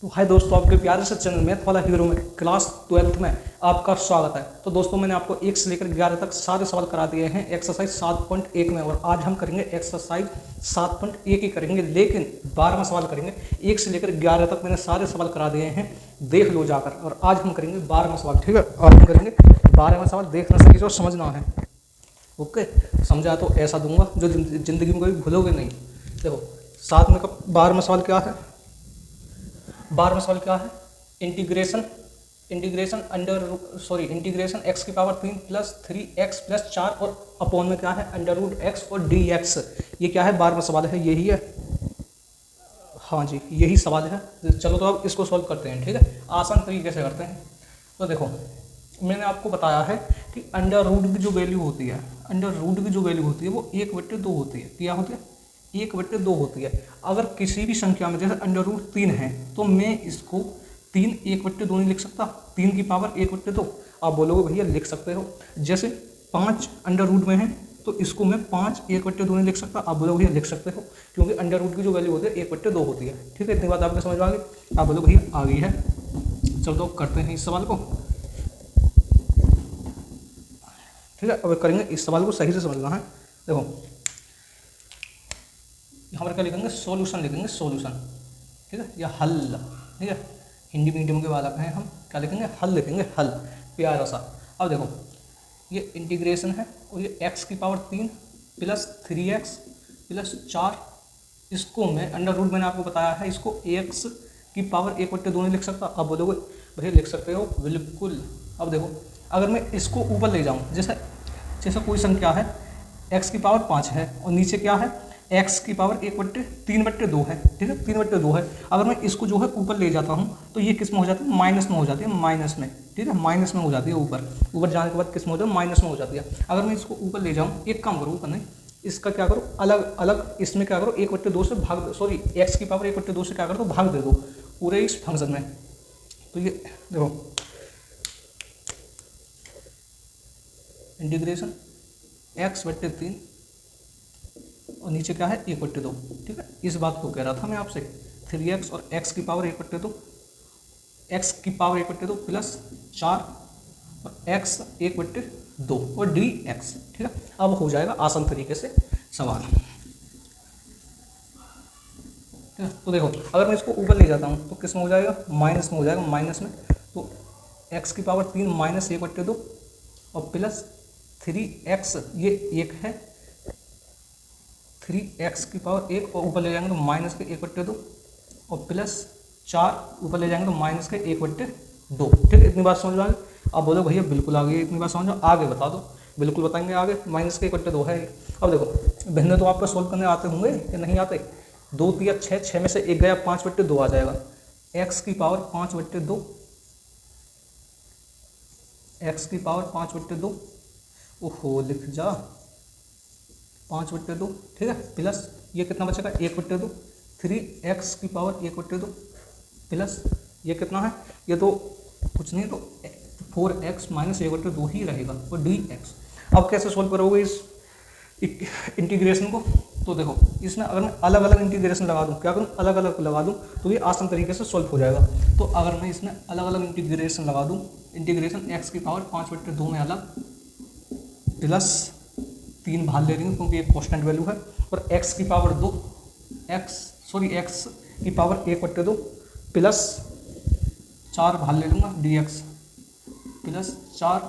तो हाय दोस्तों, आपके प्यारे से चैनल मैथ वाला हीरो में क्लास 12th में आपका स्वागत है। तो दोस्तों, मैंने आपको 1 से लेकर 11 तक सारे सवाल करा दिए हैं एक्सरसाइज 7.1 में, और आज हम करेंगे एक्सरसाइज 7.1 ही करेंगे, लेकिन 12वां सवाल करेंगे। 1 से लेकर 11 तक मैंने सारे सवाल करा दिए हैं, देख लो जाकर। और आज हम करेंगे 12वां सवाल, ठीक है। आज हम करेंगे 12वां सवाल, देखना सही और समझना है। ओके, समझा तो ऐसा दूंगा जो जिंदगी में कभी भूलोगे नहीं। देखो, साथ में का 12वां सवाल क्या है? 12वां सवाल क्या है? इंटीग्रेशन इंटीग्रेशन एक्स की पावर 3 प्लस 3x प्लस 4 और अपॉन में क्या है? अंडर रूट एक्स और dx। ये क्या है? 12वां सवाल है, यही है। हाँ जी, यही सवाल है। चलो तो अब इसको सॉल्व करते हैं, ठीक है। आसान तरीके से करते हैं। तो देखो, मैंने आपको बताया है कि अंडर रूट की जो वैल्यू होती है, वो 1/2 होती है। क्या होती है? 1/2 होती है। अगर किसी भी संख्या में जैसे अंडर रूट 3 है, तो मैं इसको 3 1/2 नहीं लिख सकता? 3 की पावर 1/2। आप बोलोगे भैया लिख सकते हो। जैसे 5 अंडर रूट में है, तो इसको मैं 5 1/2 नहीं लिख सकता? आप बोलोगे भैया लिख सकते हो, क्योंकि अंडर रूट की जो वैल्यू होती है 1/2 होती है। ठीक है, इतनी बात आपको समझ में आ गई? आप बोलोगे भैया आ गई है। चलो तो करते हैं इस सवाल को, ठीक है। अब करेंगे इस सवाल को, सही से समझना है। देखो, यहाँ पर क्या लिखेंगे? सॉल्यूशन लिखेंगे, सॉल्यूशन, ठीक है, या हल, ठीक है। हिंदी मीडियम के बालक हैं हम, क्या लिखेंगे? हल लिखेंगे, हल, प्यारा सा। अब देखो, ये इंटीग्रेशन है और ये x की पावर 3 प्लस 3x प्लस 4, इसको मैं अंडर रूट, मैंने आपको बताया है, इसको x की पावर 1/2 नहीं लिख सकता? अब बोलोगे भैया लिख सकते हो, बिल्कुल। अब देखो, अगर मैं इसको ऊपर ले जाऊँ, जैसे कोई संख्या है x की पावर 5 है और नीचे क्या है? x की पावर 3/2 है, ठीक है, 3/2 है। अगर मैं इसको जो है ऊपर ले जाता हूँ, तो ये किस में हो जाती है? माइनस में हो जाती है, माइनस में, ठीक है, माइनस में हो जाती है। ऊपर जाने के बाद किस में हो जाती है? माइनस में हो जाती है। अगर मैं इसको ऊपर ले जाऊँ, एक काम करूँ, ऊपर नहीं, इसका क्या करो, अलग अलग इसमें क्या करो, 1/2 से भाग, सॉरी, x की पावर 1/2 से क्या कर दो? भाग दे दो पूरे इस फंक्शन में। तो ये देखो, इंटीग्रेशन x/3 और नीचे क्या है? 1/2, ठीक है। इस बात को कह रहा था मैं आपसे, 3x और x की पावर 1/2, x की पावर 1/2 प्लस 4 और x 1/2 और dx, ठीक है। अब हो जाएगा आसान तरीके से सवाल, ठीक है। तो देखो, अगर मैं इसको ऊपर ले जाता हूँ तो किस में हो जाएगा? माइनस में हो जाएगा, माइनस में। तो x की पावर 3 माइनस 1/2 और प्लस 3x, ये 1 है, 3x की पावर 1 और ऊपर ले जाएंगे तो माइनस के 1/2 और प्लस 4 ऊपर ले जाएंगे तो माइनस के 1/2, ठीक है। इतनी बात समझ में आ गई? आप बोलो भैया बिल्कुल आ गई, इतनी बात समझ में आगे बता दो। बिल्कुल बताएंगे आगे, माइनस के 1/2 है। अब देखो, भिन्न तो आपको सोल्व करने आते होंगे या नहीं आते? 2 3 6, 6 में से 1 गया, 5/2 आ जाएगा। x की पावर 5/2, x की पावर 5/2, ओहो लिख जा 5/2, ठीक है, प्लस ये कितना बचेगा? 1/2, 3x की पावर 1/2 प्लस ये कितना है? ये तो कुछ नहीं, तो 4x माइनस 1/2 ही रहेगा और dx। अब कैसे सोल्व करोगे इस इंटीग्रेशन को? तो देखो, इसमें अगर मैं अलग अलग इंटीग्रेशन लगा दूँ, क्या करूँ? अलग अलग लगा दूँ तो ये आसान तरीके से सोल्व हो जाएगा। तो अगर मैं इसमें अलग अलग इंटीग्रेशन लगा दूँ, इंटीग्रेशन x की पावर 5/2 में अलग, प्लस 3 बाहर ले लेंगे क्योंकि ये कांस्टेंट वैल्यू है, और x की पावर 2, x की पावर 1/2 प्लस 4 बाहर ले लूँगा, dx प्लस 4,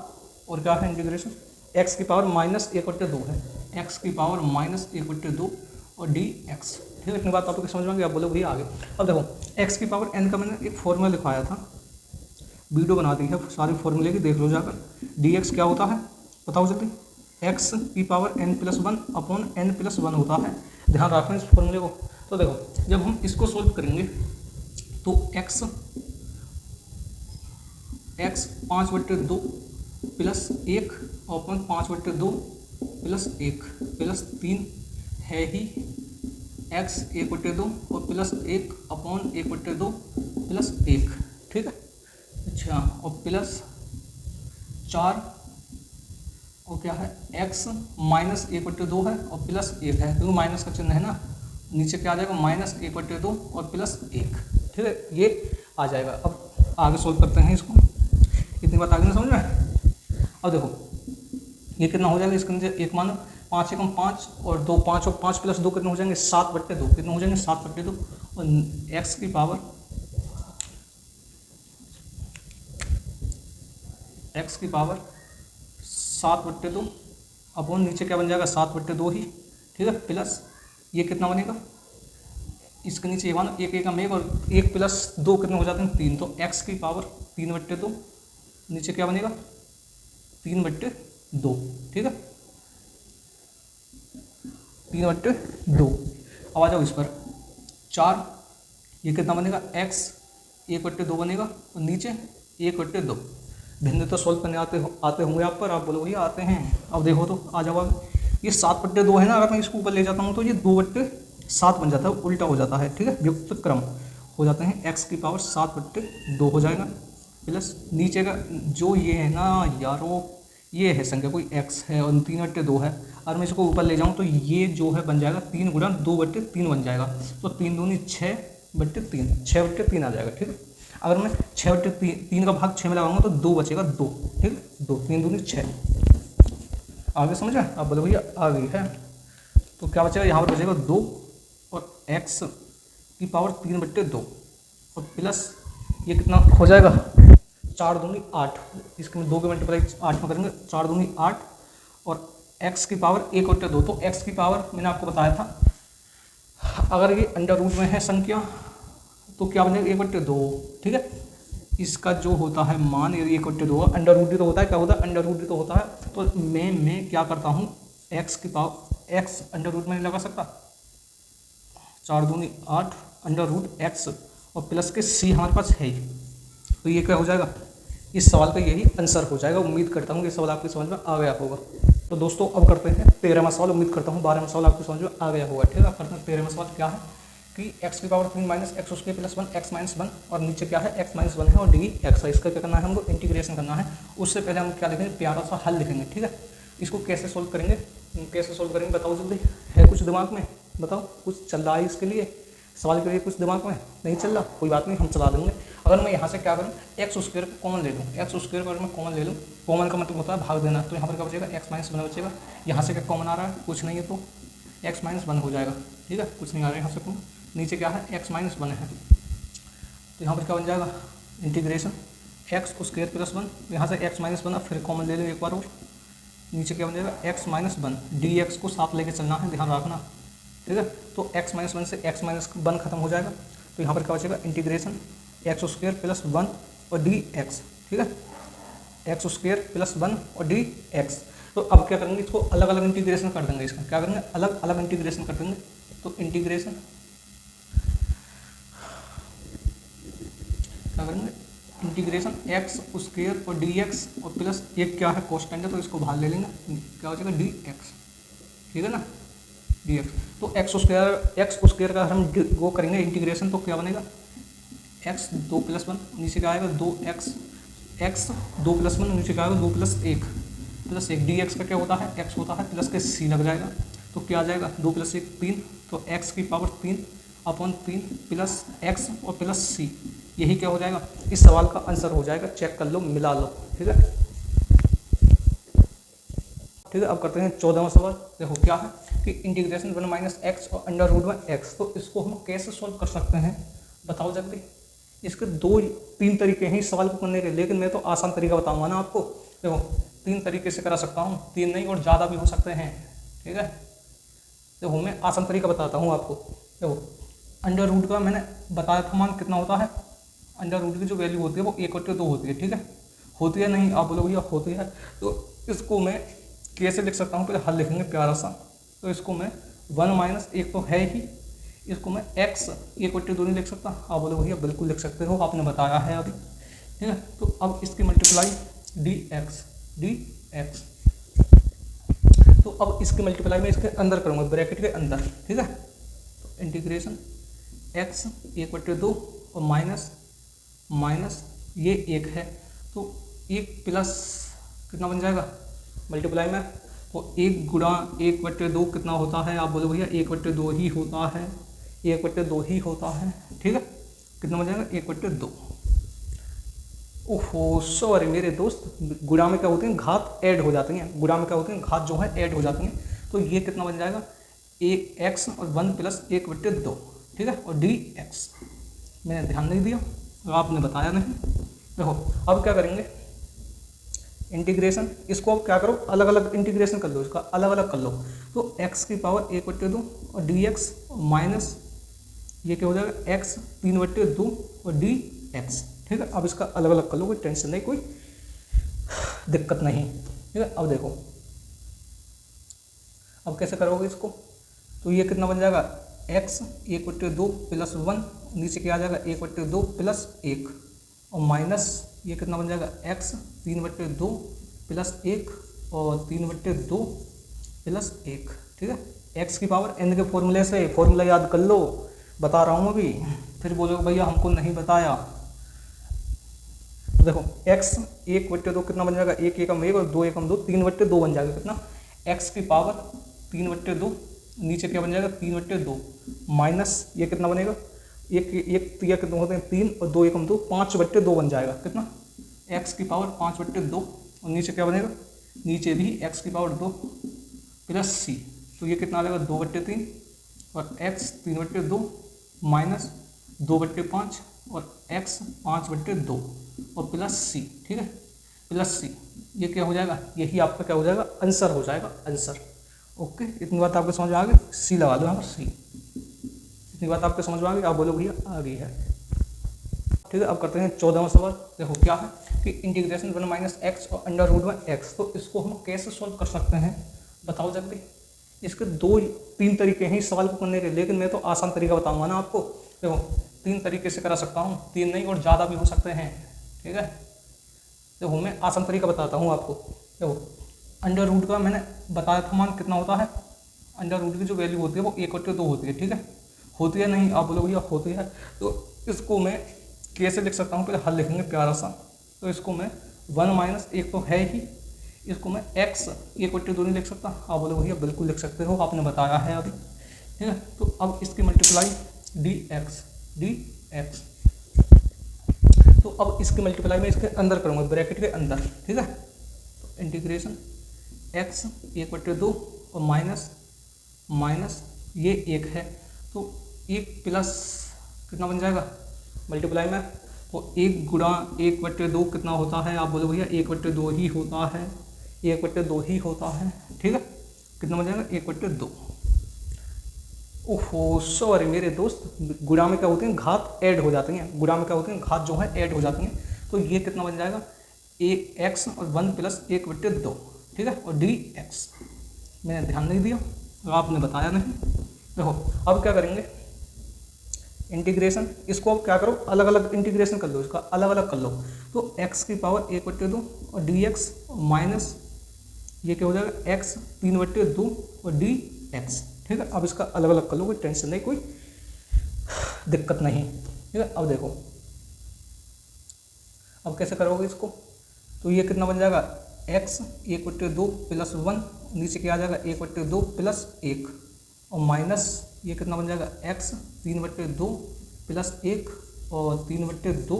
और क्या है इंटीग्रेशन? x की पावर माइनस 1/2 है, x की पावर माइनस 1/2 और dx, ठीक है। इतनी बात आपको समझ में आ गई? आप बोलो भैया आगे। अब देखो, x की पावर n का मैंने एक फॉर्मूला लिखवाया था, वीडियो बना दी है सारे फॉर्मूले की, देख लो जाकर। dx क्या होता है बताओ जल्दी? x की पावर n+1 अपॉन n+1 होता है। ध्यान रखना इस फॉर्मूले को। तो देखो, जब हम इसको सोल्व करेंगे तो x 5/2 plus 1 upon 5/2 plus 1 plus 3 है ही x 1/2 और प्लस 1 अपॉन 1/2 प्लस 1, ठीक है। अच्छा, और प्लस 4 और क्या है? x माइनस 1/2 है और प्लस 1 है, क्योंकि माइनस का चिन्ह है ना, नीचे क्या आ जाएगा? माइनस 1/2 और प्लस 1, ठीक है। ये आ जाएगा। अब आगे सोल्व करते हैं इसको, इतनी बात आगे ना समझ में। अब देखो ये कितना हो जाएगा, इसके नीचे एक मानो 5 एकम 5 और 2 5 और 5 प्लस 2 कितने हो जाएंगे 7/2, कितने हो जाएंगे 7/2 और x की पावर x की पावर 7/2 अपॉन नीचे क्या बन जाएगा 7/2 ही, ठीक है, प्लस ये कितना बनेगा, इसके नीचे ये मानो एक एकम 1 और 1 + 2 कितने हो जाते हैं 3, तो x की पावर 3/2 नीचे क्या बनेगा 3/2, ठीक है 3/2। अब आ जाओ इस पर 4, ये कितना बनेगा x 1/2 बनेगा और नीचे 1/2। भिन्न तो सोल्व करने आते होंगे आप पर, आप बोलो भैया आते हैं। अब देखो तो आ जाओ आगे, ये 7/2 है ना, अगर मैं इसको ऊपर ले जाता हूँ तो ये 2/7 बन जाता है, उल्टा हो जाता है, ठीक है, व्युत्क्रम क्रम हो जाते हैं, x की पावर 7/2 हो जाएगा प्लस नीचे का जो ये है ना यारो, ये है संख्या कोई x है और 3/2 है, और मैं इसको ऊपर ले जाऊँ तो ये जो है बन जाएगा 3 गुणा 2/3 बन जाएगा, तो 3 दूनी 6/3, 6/3 आ जाएगा, ठीक है। अगर मैं 6/3 का भाग 6 में लगाऊंगा तो 2 बचेगा 2, ठीक है, 2 3 दूनी 6। आगे समझ आए, अब बोलो भैया आ गई है, तो क्या बचेगा यहाँ पर बचेगा 2 और x की पावर 3/2 और प्लस ये कितना हो जाएगा 4 दूनी 8, इसके में 2 के मल्टीप्लाई 8 में करेंगे, 4 दूनी 8 और x की पावर 1/2, तो x की पावर मैंने आपको बताया था अगर ये अंडर रूट में है संख्या तो क्या बनेगा 1/2, ठीक है, इसका जो होता है मान ये 1/2 अंडर रूट ही तो होता है, क्या होता है अंडर रूट ही तो होता है, तो मैं क्या करता हूँ x की पावर x अंडर रूट में नहीं लगा सकता, 4 दूनी 8 अंडर रूट x और प्लस के c हमारे पास है ही, तो ये क्या हो जाएगा, इस सवाल का यही आंसर हो जाएगा। उम्मीद करता हूँ कि सवाल आपकी समझ में आ गया होगा। तो दोस्तों अब करते हैं 13वां सवाल, उम्मीद करता हूँ 12वां सवाल आपकी समझ में आ गया होगा, ठीक है। अब करते हैं 13वां सवाल, क्या है कि x की पावर 3 - x² + 1 x - 1 और नीचे क्या है x - 1 है और dx है, इसका क्या करना है हमको इंटीग्रेशन करना है। उससे पहले हम क्या लिखेंगे प्यारा सा हल लिखेंगे, ठीक है। इसको कैसे सोल्व करेंगे, बताओ जल्दी, है कुछ दिमाग में, बताओ कुछ चल रहा है इसके लिए सवाल के लिए, कुछ दिमाग में नहीं चल रहा, कोई बात नहीं हम चला देंगे। अगर मैं यहाँ से क्या करूँ x² को कॉमन ले लूँ, x² को अगर मैं कॉमन ले लूँ, कॉमन का मतलब होता है भाग देना, तो यहाँ पर क्या बचेगा x - 1 बचेगा, यहाँ से क्या कॉमन आ रहा है कुछ नहीं है तो x - 1 हो जाएगा, ठीक है, कुछ नहीं आ रहा है यहाँ से, नीचे क्या है x - 1 है, तो यहाँ पर क्या बन जाएगा इंटीग्रेशन x² + 1, यहाँ से x - 1 फिर कॉमन ले लो एक बार और, नीचे क्या बन जाएगा x - 1 dx को साथ लेके चलना है, ध्यान रखना, ठीक है। तो x - 1 से x - 1 खत्म हो जाएगा, तो यहाँ पर क्या बचेगा इंटीग्रेशन x² + 1 और dx, ठीक है, x² + 1 और dx। तो अब क्या करेंगे इसको अलग अलग इंटीग्रेशन कर देंगे, इसका क्या करेंगे अलग अलग इंटीग्रेशन कर देंगे, तो इंटीग्रेशन क्या करेंगे इंटीग्रेशन x² और dx और प्लस एक क्या है कॉन्स्टेंट है तो इसको बाहर ले लेंगे, क्या हो जाएगा dx, ठीक है ना dx। तो x² का हम वो करेंगे इंटीग्रेशन तो क्या बनेगा x 2 + 1 नीचे क्या आएगा 2x, x 2 + 1 नीचे क्या आएगा 2 + 1 + 1 dx का क्या होता है x होता है प्लस के c लग जाएगा, तो क्या आ जाएगा 2 + 1 3, तो x की पावर 3/3 प्लस x और प्लस c, यही क्या हो जाएगा इस सवाल का आंसर हो जाएगा, चेक कर लो मिला लो, ठीक है। ठीक है, अब करते हैं 14वां सवाल। देखो क्या है कि इंटीग्रेशन 1 - x और अंडर रूट में x, तो इसको हम कैसे सोल्व कर सकते हैं बताओ जल्दी। इसके 2-3 तरीके हैं इस सवाल को करने के, लेकिन मैं तो आसान तरीका बताऊंगा ना आपको। देखो 3 तरीके से करा सकता हूँ, 3 नहीं और ज़्यादा भी हो सकते हैं, ठीक है। देखो मैं आसान तरीका बताता हूँ आपको। देखो अंडर रूट का मैंने बताया था मान कितना होता है, अंडर रूट की जो वैल्यू होती है वो 1/2 होती है, ठीक है। होती है नहीं आप बोलो भैया होती है, तो इसको मैं कैसे लिख सकता हूँ, पहले हल लिखेंगे प्यारा सा। तो इसको मैं 1 - 1 तो है ही, इसको मैं x 1/2 नहीं लिख सकता, आप बोलो भैया बिल्कुल लिख सकते हो, आपने बताया है अभी, ठीक है। तो अब इसकी मल्टीप्लाई dx, तो अब इसकी मल्टीप्लाई मैं इसके अंदर करूँगा ब्रैकेट के अंदर, ठीक है। तो इंटीग्रेशन x 1/2 और माइनस ये 1 है, तो 1 प्लस कितना बन जाएगा मल्टीप्लाई में, तो 1 गुणा 1/2 कितना होता है, आप बोलो भैया 1/2 ही होता है, 1/2 ही होता है, ठीक है। कितना बन जाएगा 1/2। ओहो सॉरी मेरे दोस्त, गुणा में क्या होते हैं, घात ऐड हो जाती हैं, गुणा में क्या होते हैं, घात जो है ऐड हो जाती हैं। तो ये कितना बन जाएगा, एक एक्स और 1 + 1/2, ठीक है। और डी एक्स मैंने ध्यान नहीं दिया और आपने बताया नहीं। देखो अब क्या करेंगे, इंटीग्रेशन, इसको अब क्या करो, अलग अलग इंटीग्रेशन कर लो, इसका अलग अलग कर लो। तो x की पावर 1/2 और डी एक्स माइनस ये क्या हो जाएगा x 3/2 और डी एक्स, ठीक है। अब इसका अलग अलग कर लो, कोई टेंशन नहीं, कोई दिक्कत नहीं, ठीक है। अब देखो अब कैसे करोगे इसको, तो ये कितना बन जाएगा x 1/2 + 1, नीचे क्या आ जाएगा 1/2 + 1 और माइनस ये कितना बन जाएगा x 3/2 + 1 और 3/2 + 1, ठीक है। x की पावर n के फॉर्मूले से, फॉर्मूला याद कर लो, बता रहा हूँ अभी, फिर बोलोगे भैया हमको नहीं बताया। तो देखो x 1/2 कितना बन जाएगा, 1 एकम 1 और 2 एकम 2, 3/2 बन जाएगा कितना, x की पावर 3/2, नीचे क्या बन जाएगा 3/2 माइनस ये कितना बनेगा, एक एक कितना होते हैं 3 और 2 एकम 2, 5/2 बन जाएगा कितना, x की पावर 5/2 और नीचे क्या बनेगा, नीचे भी x की पावर 2 + c, तो ये कितना आ जाएगा 2/3 और x 3/2 माइनस 2/5 और x 5/2 और प्लस c, ठीक है, प्लस c, ये क्या हो जाएगा, यही आपका क्या हो जाएगा, आंसर हो जाएगा, आंसर। ओके, इतनी बात आपको समझ में आ गई, सी लगा दो यहाँ पर, सी। इतनी बात आपको समझ में आ गई, आप बोलो भैया आ गई है, ठीक है। अब करते हैं 14वां सवाल। देखो क्या है कि इंटीग्रेशन 1 - x और √x, तो इसको हम कैसे सॉल्व कर सकते हैं बताओ जल्दी। इसके 2-3 तरीके हैं इस सवाल को करने के, लेकिन मैं तो आसान तरीका बताऊंगा ना आपको। देखो 3 तरीके से करा सकता हूँ, 3 नहीं और ज़्यादा भी हो सकते हैं, ठीक है। देखो मैं आसान तरीका बताता हूँ आपको। देखो √ का मैंने बताया था मान कितना होता है, √ की जो वैल्यू होती है वो 1/2 होती है, ठीक है। होती है नहीं, आप बोलो भैया होती है, तो इसको मैं कैसे लिख सकता हूँ, पहले हल लिखेंगे प्यारा सा। तो इसको मैं 1 - 1 तो है ही, इसको मैं x 1/2 नहीं लिख सकता, आप बोलो भैया बिल्कुल लिख सकते हो, आपने बताया है अभी, ठीक है। तो अब इसकी मल्टीप्लाई dx, तो अब इसकी मल्टीप्लाई मैं इसके अंदर करूँगा, ब्रैकेट के अंदर, ठीक है। तो इंटीग्रेशन x 1/2 और माइनस ये 1 है, तो 1 प्लस कितना बन जाएगा मल्टीप्लाई में, तो 1 गुणा 1/2 कितना होता है, आप बोलो भैया 1/2 ही होता है, 1/2 ही होता है, ठीक है। कितना बन जाएगा 1/2। ओहो सॉरी मेरे दोस्त, गुणा में क्या होते हैं, घात ऐड हो जाती हैं, गुणा में क्या होते हैं, घात जो है ऐड हो जाती हैं। तो ये कितना बन जाएगा, एक x और 1 + 1/2, ठीक है। और डी एक्स मैंने ध्यान नहीं दिया और आपने बताया नहीं। देखो अब क्या करेंगे, इंटीग्रेशन, इसको अब क्या करो, अलग अलग इंटीग्रेशन कर लो, इसका अलग अलग कर लो। तो x की पावर 1/2 और डी एक्स माइनस ये क्या हो जाएगा x 3/2 और डी एक्स, ठीक है। अब इसका अलग अलग कर लो, कोई टेंशन नहीं, कोई दिक्कत नहीं, ठीक है। अब देखो अब कैसे करोगे इसको, तो ये कितना बन जाएगा x 1/2 + 1, नीचे क्या आ जाएगा 1/2 + 1 और माइनस ये कितना बन जाएगा x 3/2 + 1 और 3/2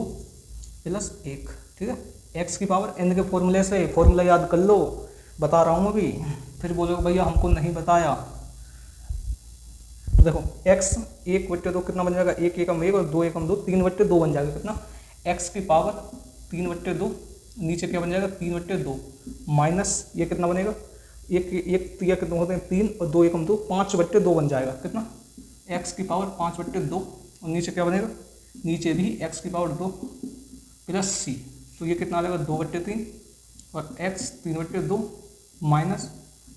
+ 1, ठीक है। x की पावर n के फॉर्मूले से, फॉर्मूला याद कर लो, बता रहा हूँ अभी, फिर बोलोगे भैया हमको नहीं बताया। तो देखो x 1/2 कितना बन जाएगा, 1 एकम 1 और 2 एकम 2, 3/2 बन जाएगा कितना, x की पावर 3/2, नीचे क्या बन जाएगा 3/2 माइनस ये कितना बनेगा, एक कितना होते हैं 3 और 2 एकम 2, 5/2 बन जाएगा कितना, x की पावर 5/2 और नीचे क्या बनेगा, नीचे भी x की पावर 2 + c, तो ये कितना आ जाएगा 2/3 और x 3/2 माइनस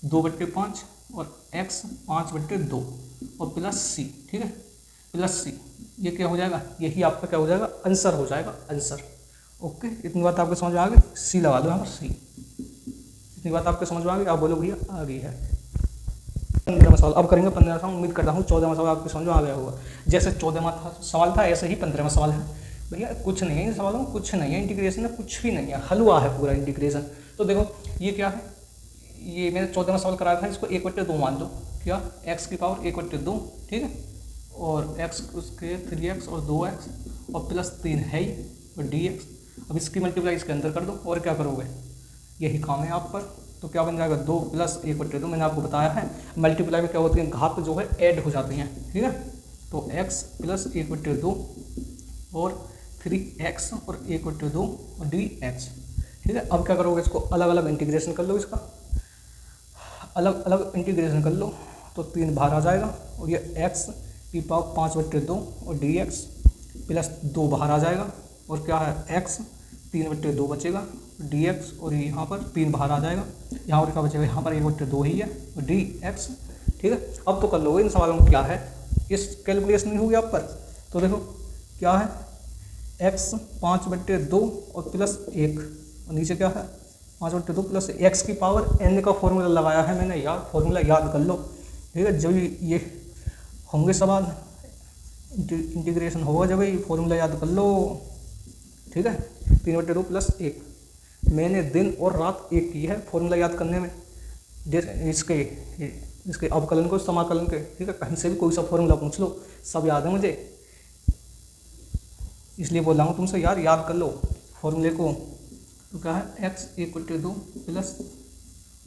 2/5 और x 5/2 और प्लस c, ठीक है, प्लस c, ये क्या हो जाएगा, यही आपका क्या हो जाएगा, आंसर हो जाएगा, आंसर। ओके, इतनी बात आपको समझ में आ गई, सी लगा दो यहाँ पर, सी। इतनी बात आपको समझ में आ गई, आप बोलो भैया आ गई है। 15वां सवाल अब करेंगे, 15वां सवाल उम्मीद करता हूँ 14वां सवाल आपको समझ में आ गया होगा। जैसे 14वां सवाल था ऐसे ही 15वां सवाल है भैया, कुछ नहीं है इन सवालों में, कुछ नहीं है, इंटीग्रेशन में कुछ भी नहीं है, हलवा है पूरा इंटीग्रेशन। तो देखो ये क्या है, ये मैंने 14वां सवाल कराया था, इसको 1/2 मान लो, क्या x की पावर 1/2, ठीक है, और x उसके 3x और 2x और प्लस 3 है ही, और डी एक्स। अब इसकी मल्टीप्लाई इसके अंदर कर दो और क्या करोगे, यही काम है आप पर। तो क्या बन जाएगा 2 + 1/2। मैंने आपको बताया है मल्टीप्लाई में क्या होती है, घात जो है ऐड हो जाती हैं, ठीक है। तो x + 1/2 और 3x और 1/2 और dx, ठीक है। अब क्या करोगे, इसको अलग अलग इंटीग्रेशन कर लो, इसका अलग अलग इंटीग्रेशन कर लो तो 3 बाहर आ जाएगा, और ये x की पावर 5/2 और dx प्लस 2 बाहर आ जाएगा, और क्या है x 3/2 बचेगा dx, और यहाँ पर 3 बाहर आ जाएगा, यहाँ पर क्या बचेगा, यहाँ पर 1/2 ही है और dx, ठीक है। अब तो कर लोगे इन सवालों में क्या है, इस कैलकुलेशन नहीं होगी आप पर। तो देखो क्या है, x 5/2 और प्लस 1, और नीचे क्या है 5/2 प्लस x की पावर n का फॉर्मूला लगाया है मैंने यार, फॉर्मूला याद कर लो, ठीक है। जब ये होंगे सवाल इंटीग्रेशन होगा, जब ये फॉर्मूला याद कर लो, ठीक है। 3/2 प्लस 1, मैंने दिन और रात एक की है फॉर्मूला याद करने में, इसके अवकलन को समाकलन के, ठीक है। कहीं से भी कोई सा फॉर्मूला पूछ लो, सब याद है मुझे, इसलिए बोल रहा हूँ तुमसे यार, याद कर लो फॉर्मूले को। तो क्या है x 1/2 प्लस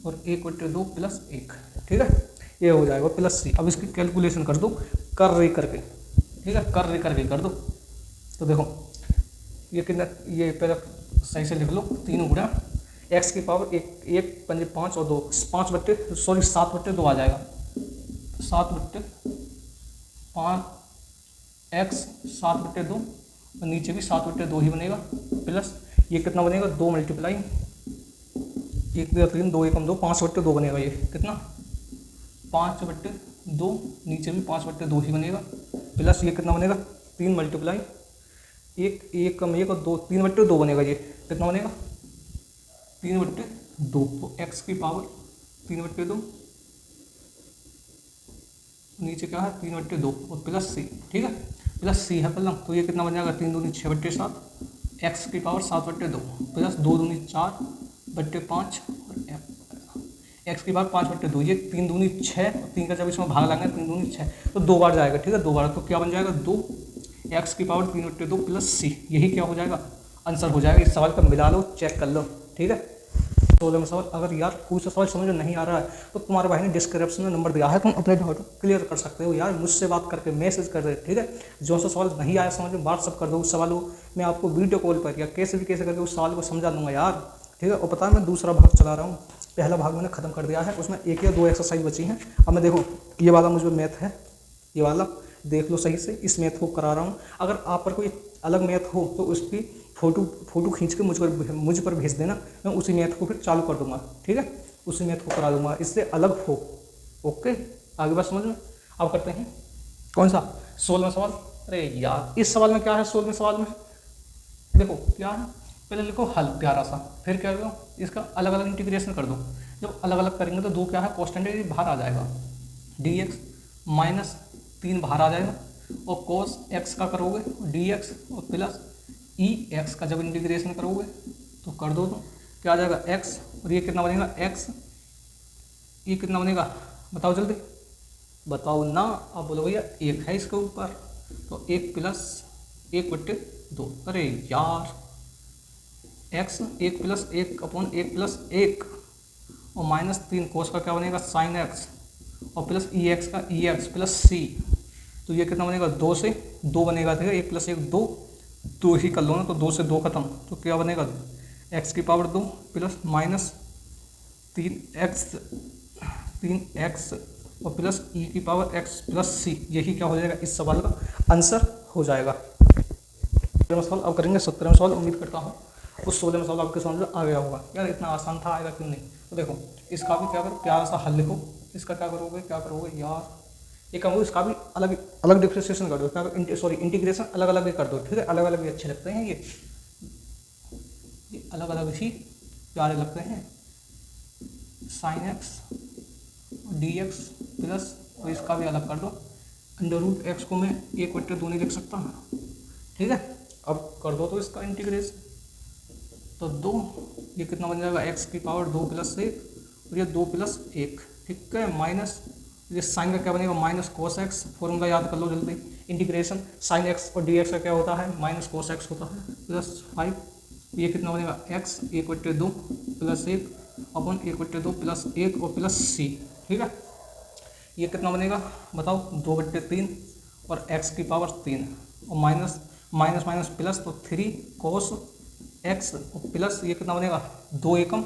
और 1/2 प्लस 1, ठीक है, ये हो जाएगा प्लस c। अब इसकी कैलकुलेशन कर दो कर रही करके, ठीक है, कर रही करके कर दो। तो देखो ये कितना, ये पहले सही से लिख लो, 3 गुणा x की पावर 1 5 5 और 2 7/2 आ जाएगा, 7/5 x 7/2 और नीचे भी 7/2 ही बनेगा, प्लस ये कितना बनेगा 2 मल्टीप्लाई 1 3 2 1 2 5/2 बनेगा, ये कितना 5/2, नीचे भी 5/2 ही बनेगा, प्लस ये कितना बनेगा 3 मल्टीप्लाई 1 1 कम 1 और 2 3/2 बनेगा, ये कितना बनेगा 3/2। तो x की पावर 3/2, नीचे क्या है 3/2 और प्लस c, ठीक है, प्लस c है कलम। तो ये कितना बन जाएगा 3 दूनी 6/7, x की पावर 7/2 प्लस 2 दूनी 4/5 और x की पावर 5/2, ये 3 दूनी 6 और 3 का जब इसमें भाग लाएंगे 3 दूनी 6, तो 2 बार जाएगा, ठीक है, 2 बार। तो क्या बन जाएगा 2 x की पावर 3/2 प्लस c, यही क्या हो जाएगा आंसर हो जाएगा। इस सवाल का मिला लो, चेक कर लो, ठीक है। 16वां सवाल। अगर यार कोई सा सवाल समझ में नहीं आ रहा है तो तुम्हारे भाई ने डिस्क्रिप्शन में नंबर दिया है, तुम अपने डाउट क्लियर कर सकते हो यार, मुझसे बात करके मैसेज कर दे, ठीक है। जो सा सवाल नहीं आया समझ में व्हाट्सअप कर दो, उस सवाल को मैं आपको वीडियो कॉल पर या कैसे भी कैसे करके उस सवाल को समझा दूंगा यार, ठीक है। और पता है मैं दूसरा भाग चला रहा हूँ, पहला भाग मैंने खत्म कर दिया है, उसमें 1 या 2 एक्सरसाइज बची हैं। अब मैं देखो ये वाला मुझे मैथ है, ये वाला देख लो सही से, इस मैथ को करा रहा हूँ। अगर आप पर कोई अलग मैथ हो तो उसकी फ़ोटो खींच के मुझ पर भेज देना, मैं उसी मैथ को फिर चालू कर दूंगा, ठीक है, उसी मैथ को करा दूंगा, इससे अलग हो, ओके। आगे बात समझ में। अब करते हैं कौन सा 16वां सवाल। अरे यार इस सवाल में क्या है, 16वें सवाल में देखो क्या है, पहले लिखो हल प्यारा सा, फिर क्या करो इसका अलग अलग इंटीग्रेशन कर दो। जब अलग अलग करेंगे तो 2 क्या है कॉन्स्टेंट है, बाहर आ जाएगा, dx माइनस 3 बाहर आ जाएगा, और cos x का करोगे dx और प्लस ex का जब इंटीग्रेशन करोगे तो कर दो, तो क्या आ जाएगा x, और ये कितना बनेगा x, ये कितना बनेगा बताओ जल्दी बताओ ना। आप बोलो भैया 1 है इसके ऊपर, तो 1 प्लस 1/2। अरे यार x 1 प्लस 1/1 प्लस 1 और माइनस 3 कोस का क्या बनेगा sin x और प्लस ex का ex प्लस c, तो ये कितना बनेगा 2 से 2 बनेगा, ठीक है, 1 प्लस 1 2 ही कर लो ना, तो 2 से 2 खत्म, तो क्या बनेगा x की पावर 2 प्लस माइनस 3x और प्लस e की पावर x प्लस c, यही क्या हो जाएगा इस सवाल का आंसर हो जाएगा। 17वां सवाल अब करेंगे। 17वां सवाल उम्मीद करता हूँ उस 16वें सवाल आपके समझ में आ गया होगा यार, इतना आसान था, आएगा क्यों नहीं। तो देखो इसका भी क्या करो प्यारा सा हल लिखो, इसका क्या करोगे यार, ये कहूँ इसका भी अलग अलग डिफ्रेंशिएशन कर दो, क्या इंटीग्रेशन अलग अलग भी कर दो, ठीक है, अलग अलग भी अच्छे लगते हैं, ये अलग अलग ही प्यारे लगते हैं। sin x dx प्लस, और इसका भी अलग कर दो, √x को मैं 1/2 नहीं लिख सकता, ठीक है। अब कर दो तो इसका इंटीग्रेशन, तो 2 ये कितना बन जाएगा x की पावर 2 प्लस 1 और ये 2 प्लस 1, ठीक है, माइनस ये साइन का क्या बनेगा माइनस cos x, फॉर्मूला याद कर लो जल्दी, इंटीग्रेशन साइन एक्स और डी एक्स का क्या होता है माइनस कोस एक्स होता है प्लस 5, ये कितना बनेगा एक्स 1/2 प्लस 1 अपन 1/2 प्लस 1 और प्लस सी, ठीक है। ये कितना बनेगा बताओ 2/3 और x की पावर 3 और माइनस माइनस माइनस प्लस तो 3 कोस x और प्लस ये कितना बनेगा 2 एकम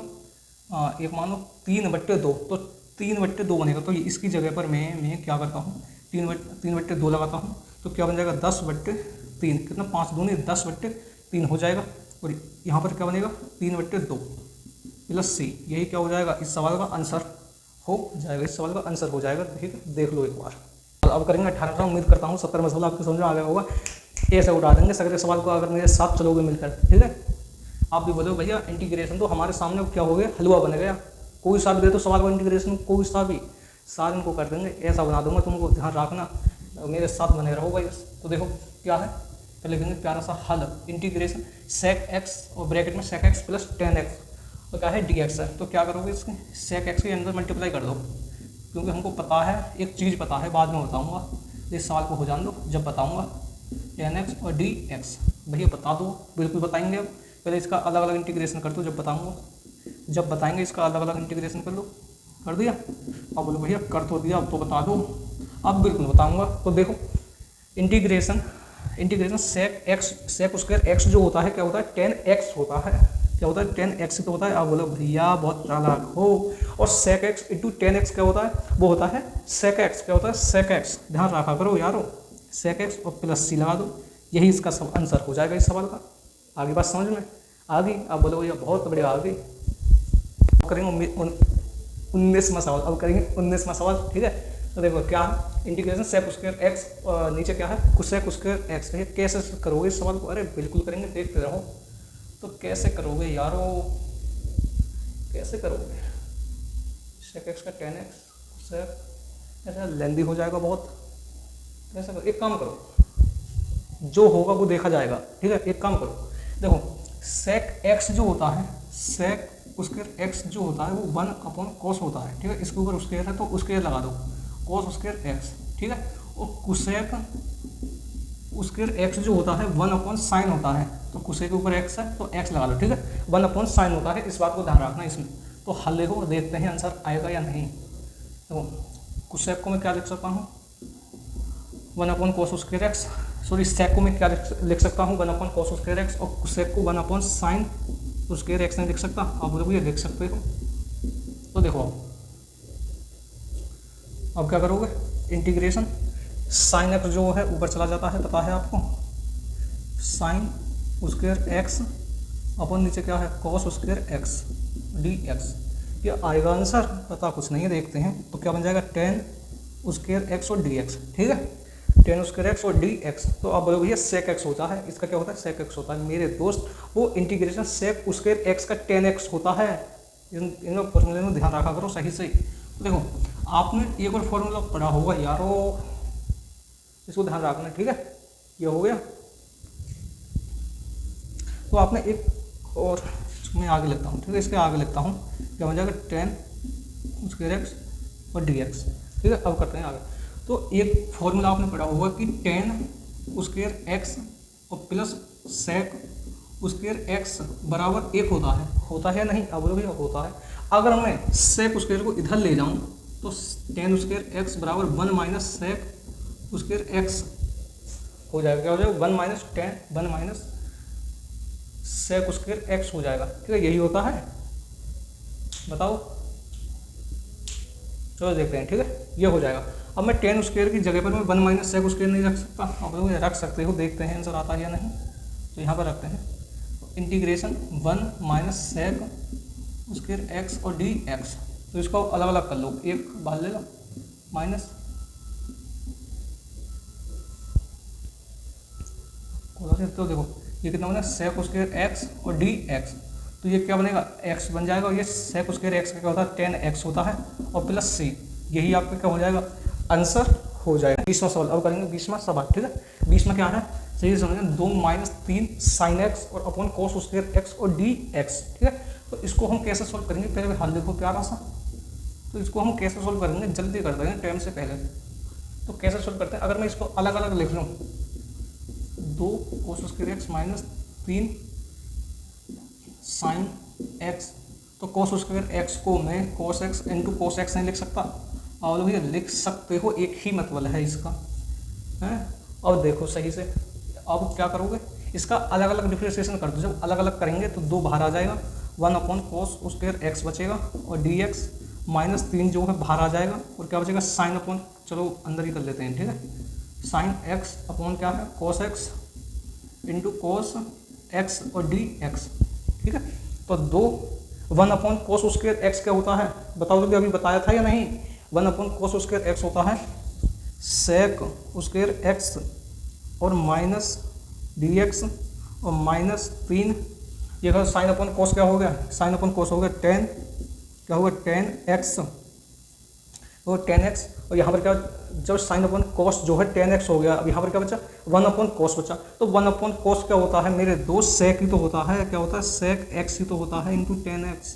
एक मानो 3/2 तो 3/2 बनेगा। तो इसकी जगह पर मैं क्या करता हूँ 3/2 लगाता हूँ तो क्या बन जाएगा 10/3, कितना 5 दूनी 10/3 हो जाएगा। और यहाँ पर क्या बनेगा 3/2 प्लस सी, यही क्या हो जाएगा इस सवाल का आंसर हो जाएगा, इस सवाल का आंसर हो जाएगा। ठीक है, देख लो एक बार। अब करेंगे 18 उम्मीद करता हूँ 70 में सवाल आपको समझ में आ गया होगा। ऐसे उठा देंगे सगरे सवाल को अगर मेरे साथ चलोगे मिलकर, ठीक है। आप भी बोलो भैया इंटीग्रेशन तो हमारे सामने क्या हो गया हलवा बन गया, कोई सा भी दे तो सवाल को इंटीग्रेशन कोई सा भी सारे इनको कर देंगे, ऐसा बना दूंगा, तुमको ध्यान रखना, मेरे साथ बने रहो भाई। तो देखो क्या है, तो लिखेंगे प्यारा सा हल इंटीग्रेशन सेक एक्स और ब्रैकेट में सेक एक्स प्लस 10x और क्या है डी एक्स है। तो क्या करोगे इसके सेक एक्स के अंदर मल्टीप्लाई कर दो, क्योंकि हमको पता है एक चीज़ पता है, बाद में बताऊँगा, इस सवाल को हो जान दो जब बताऊँगा। 10x और डी एक्स भैया बता दो, बिल्कुल बताएंगे। अब पहले इसका अलग अलग इंटीग्रेशन कर दो जब बताऊँगा, जब बताएंगे इसका अलग अलग इंटीग्रेशन कर लो। कर दिया? अब बोलो भैया कर तो दिया, अब तो बता दो। अब बिल्कुल बताऊँगा। तो देखो integration sec x sec square x जो होता है क्या होता है 10x होता है, क्या होता है 10x तो होता है। आप बोलो भैया बहुत चालाक हो। और सेक एक्स इंटू 10x क्या होता है, वो होता है सेक एक्स, क्या होता है सेक एक्स, ध्यान रखा करो यारो, सेक एक्स और प्लस सी लगा दो, यही इसका सब आंसर हो जाएगा इस सवाल का। आगे बात समझ में आ गई? आप बोलो भैया बहुत बढ़िया आ गई। अब करेंगे 19वां सवाल, अब करेंगे 19वां सवाल, ठीक है। तो देखो क्या है इंटीग्रेशन सेक स्क्वायर एक्स और नीचे क्या है कुसेक स्क्वायर एक्स, कैसे करोगे इस सवाल को? अरे बिल्कुल करेंगे, देखते रहो। तो कैसे करोगे यारो, कैसे करोगे? सेक एक्स का 10x कुसेक ऐसा लेंदी हो जाएगा बहुत, कैसे करो? एक काम करो, जो होगा वो देखा जाएगा, ठीक है। एक काम करो, देखो सेक एक्स जो होता है सेक स्क्वायर एक्स जो होता है वो 1/cos होता है, ठीक है। इसके ऊपर स्क्वायर है तो स्क्वायर लगा दो, cos स्क्वायर एक्स, ठीक है। और कुसेक स्क्वायर एक्स जो होता है 1/sin होता है, तो कुसेक के ऊपर एक्स है तो एक्स लगा लो, ठीक है। 1/sin होता है, इस बात को ध्यान रखना इसमें। तो हल देखो, देखते हैं आंसर आएगा या नहीं। तो कुसेक को मैं क्या लिख सकता हूँ 1/cos स्क्वायर एक्स, सॉरी सेक को मैं क्या लिख सकता हूँ 1/cos स्क्वायर एक्स, और कुसेक को 1/sin स्क्वायर एक्स नहीं लिख सकता। आप बोलोगे ये लिख सकते हो, तो देखो अब क्या करोगे इंटीग्रेशन साइन एक्स जो है ऊपर चला जाता है, पता है आपको, साइन स्क्वायर एक्स अपन नीचे क्या है cos square x D x, ये आएगा आंसर, पता कुछ नहीं है, देखते हैं। तो क्या बन जाएगा 10 स्क्वायर एक्स और डी एक्स, ठीक है, 10 स्क्वायर एक्स और डी एक्स। तो आप बोलोगे भैया सेक एक्स होता है, इसका क्या होता है सेक एक्स होता है मेरे दोस्त, वो इंटीग्रेशन सेक स्क्वायर एक्स का 10x होता है। इन फॉर्मूले में ध्यान रखा करो सही से। तो देखो आपने एक और फॉर्मूला पढ़ा होगा यारो, इसको ध्यान रखना, ठीक है। ये हो गया, तो आपने एक और मैं आगे लिखता हूँ, ठीक है, इसके आगे लिखता हूँ, क्या बन जाएगा 10 स्क्वायर एक्स और डी एक्स, ठीक है। अब करते हैं आगे। तो एक फॉर्मूला आपने पढ़ा होगा कि 10 स्क्वायर एक्स और प्लस सेक स्क्वायर एक्स बराबर 1 होता है या नहीं? अब भैया होता है। अगर मैं सेक स्क्वायर को इधर ले जाऊँ तो 10 स्क्वायर एक्स बराबर 1 माइनस सेक स्क्वायर एक्स हो जाएगा, क्या हो जाएगा 1 माइनस सेक स्क्वायर एक्स हो जाएगा, ठीक है। यही होता है, बताओ, चलो देखते हैं, ठीक है। ये हो जाएगा। अब मैं 10 स्क्वायर की जगह पर मैं 1 माइनस सेक स्क्वायर नहीं रख सकता, आप लोग रख सकते हो, देखते हैं आंसर आता है या नहीं। तो यहाँ पर रखते हैं integration 1 minus sec square x और डी एक्स, तो इसको अलग अलग कर लो, एक बाहर ले लो माइनस, तो देखो ये कितना बना सेक स्क्वायर एक्स और डी एक्स, तो ये क्या बनेगा x बन जाएगा, और ये सेक स्क्वायर एक्स का क्या होता है 10x होता है और प्लस c, यही आपका क्या हो जाएगा आंसर हो जाएगा। 20वां सवाल अब करेंगे, 20वां सवाल, ठीक है। 20 में क्या है सही से समझें, 2 माइनस 3 साइन एक्स और अपॉन कोस स्क्वायर एक्स और डी एक्स, ठीक है। तो इसको हम कैसे सोल्व करेंगे, पहले हल देखो प्यारा सा, तो इसको हम कैसे सोल्व करेंगे जल्दी कर देंगे टाइम से पहले। तो कैसे सोल्व करते हैं, अगर मैं इसको अलग अलग लिख लूँ, 2 cos square x minus 3 sine x, तो कोस स्क्वायर एक्स को मैं cos x into cos x नहीं लिख सकता, और भैया लिख सकते हो, एक ही मतलब है इसका, है। और देखो सही से, अब क्या करोगे, इसका अलग अलग डिफ्रेंशिएशन कर दो, जब अलग अलग करेंगे तो 2 बाहर आ जाएगा, 1 अपॉन कोस स्क्वायर एक्स बचेगा, और डी एक्स माइनस 3 जो है बाहर आ जाएगा, और क्या बचेगा साइन अपॉन, चलो अंदर ही कर लेते हैं, ठीक है, साइन एक्स अपॉन क्या है cos x into cos x और डी एक्स, ठीक है। तो 1 अपॉन कोस स्क्वायर एक्स क्या होता है, बताओ तो, अभी बताया था या नहीं, 1 अपॉन कोस स्क्वायर एक्स होता है सेक स्क्वायर एक्स और माइनस डी एक्स और माइनस 3, ये अगर साइन अपॉन कोस क्या हो गया, साइन अपॉन कोस हो गया 10, क्या होगा 10x, और 10x, और यहाँ पर क्या, जब साइन अपॉन कोस जो है 10x हो गया, अब यहाँ पर क्या बचा 1 अपॉन कोस बचा, तो 1 अपॉन कोस क्या होता है मेरे दोस्त, सेक ही तो होता है, क्या होता है सेक x ही तो होता है इंटू 10x,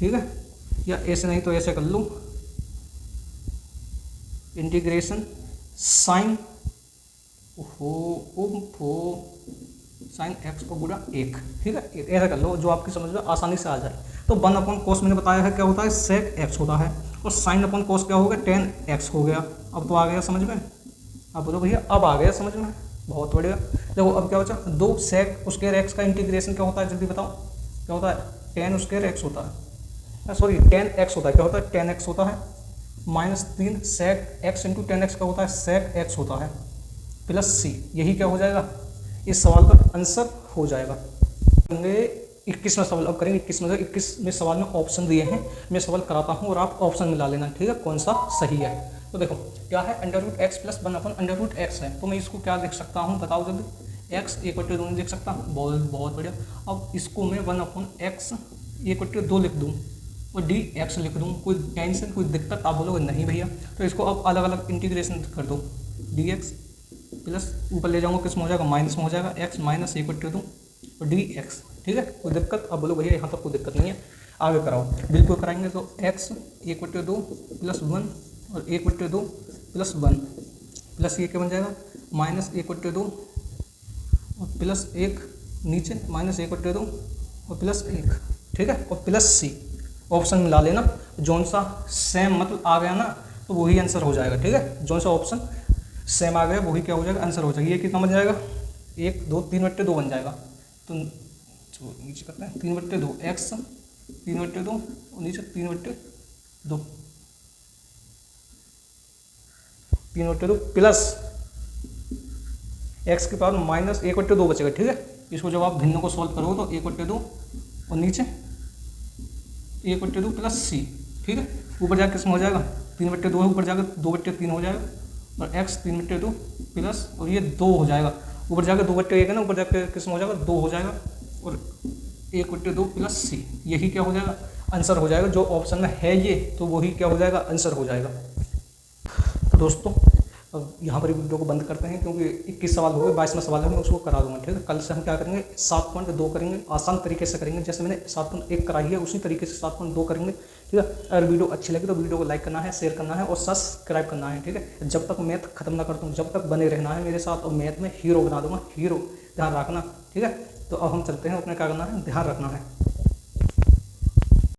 ठीक है। या ऐसे नहीं तो ऐसे कर लूँ, इंटीग्रेशन साइन साइन एक्स को गुणा 1, ठीक है, ऐसा कर लो जो आपकी समझ में आसानी से आ जाए। तो 1 अपॉन कोस मैंने बताया है क्या होता है सेक एक्स होता है, और साइन अपॉन कोस क्या हो गया 10x हो गया, अब तो आ गया समझ में, अब बोलो भैया अब आ गया समझ में, बहुत बढ़िया। देखो अब क्या बचा, 2 सेक स्क्वायर एक्स का इंटीग्रेशन क्या होता है, जल्दी बताओ क्या होता है, 10 स्क्वायर एक्स होता है, सॉरी 10x होता है, क्या होता है 10x होता है, माइनस 3 सेक एक्स इंटू 10x का होता है सेक एक्स होता है, प्लस c, यही क्या हो जाएगा, इस सवाल का आंसर हो जाएगा। करेंगे 21वां सवाल, अब करेंगे 21वें सवाल में ऑप्शन दिए हैं, मैं सवाल कराता हूँ और आप ऑप्शन मिला लेना, ठीक है, कौन सा सही है। तो देखो क्या है, under root x plus 1 upon under root x है, तो मैं इसको क्या लिख सकता हूँ बताओ जल्दी, एक्स 1/2 नहीं लिख सकता, बहुत बढ़िया। अब इसको मैं 1 अपॉन एक्स 1/2 लिख दूँ और डी एक्स लिख दूँ, कोई टेंशन कोई दिक्कत, आप बोलोगे नहीं भैया, तो इसको अब अलग अलग इंटीग्रेशन कर दो, डी एक्स प्लस ऊपर ले जाऊँगा किस में हो जाएगा माइनस में हो जाएगा, एक्स माइनस 1/2 और डी एक्स, ठीक है, कोई दिक्कत, अब बोलो भैया यहाँ तक कोई दिक्कत नहीं है, आगे कराओ, बिल्कुल कराएंगे। तो एक्स 1/2 प्लस 1 और 1/2 प्लस 1 प्लस ये क्या बन जाएगा माइनस 1/2 और प्लस 1 नीचे माइनस 1/2 और प्लस 1, ठीक है, और प्लस सी, ऑप्शन मिला लेना, जौन सा सेम मतलब आ गया ना तो वही आंसर हो जाएगा, ठीक है, जौन सा ऑप्शन सेम आ गया वही क्या हो जाएगा आंसर हो जाएगा। ये कितना बन जाएगा 1 2 3/2 बन जाएगा, तो नीचे करते हैं 3/2 एक्स 3/2 और नीचे 3/2 प्लस एक्स की पावर माइनस 1/2 बचेगा, ठीक है। इसको जब आप भिन्न को सॉल्व करोगे तो 1/2 और नीचे 1/2 प्लस सी, ठीक है, ऊपर जाकर किस में हो जाएगा 3/2 है, ऊपर जाकर 2/3 हो जाएगा, और x 3/2 प्लस और ये 2 हो जाएगा, ऊपर जाकर 2/1 है ना, ऊपर जाकर किस में हो जाएगा 2 हो जाएगा, और 1/2 प्लस सी, यही क्या हो जाएगा आंसर हो जाएगा, जो ऑप्शन में है ये तो वही क्या हो जाएगा आंसर हो जाएगा। तो दोस्तों अब यहाँ पर वीडियो को बंद करते हैं, क्योंकि 21 सवाल हो गए, 22वां सवाल है मैं उसको करा दूंगा, ठीक है। कल से हम क्या करेंगे 7.2 करेंगे, आसान तरीके से करेंगे, जैसे मैंने 7.1 कराई है उसी तरीके से 7.2 करेंगे, ठीक है। अगर वीडियो अच्छी लगी तो वीडियो को लाइक करना है, शेयर करना है और सब्सक्राइब करना है, ठीक है। जब तक मैथ खत्म ना करता हूँ जब तक बने रहना है मेरे साथ, और मैथ में हीरो बना दूंगा, हीरो, ध्यान रखना, ठीक है। तो अब हम चलते हैं, अपने क्या करना है ध्यान रखना है।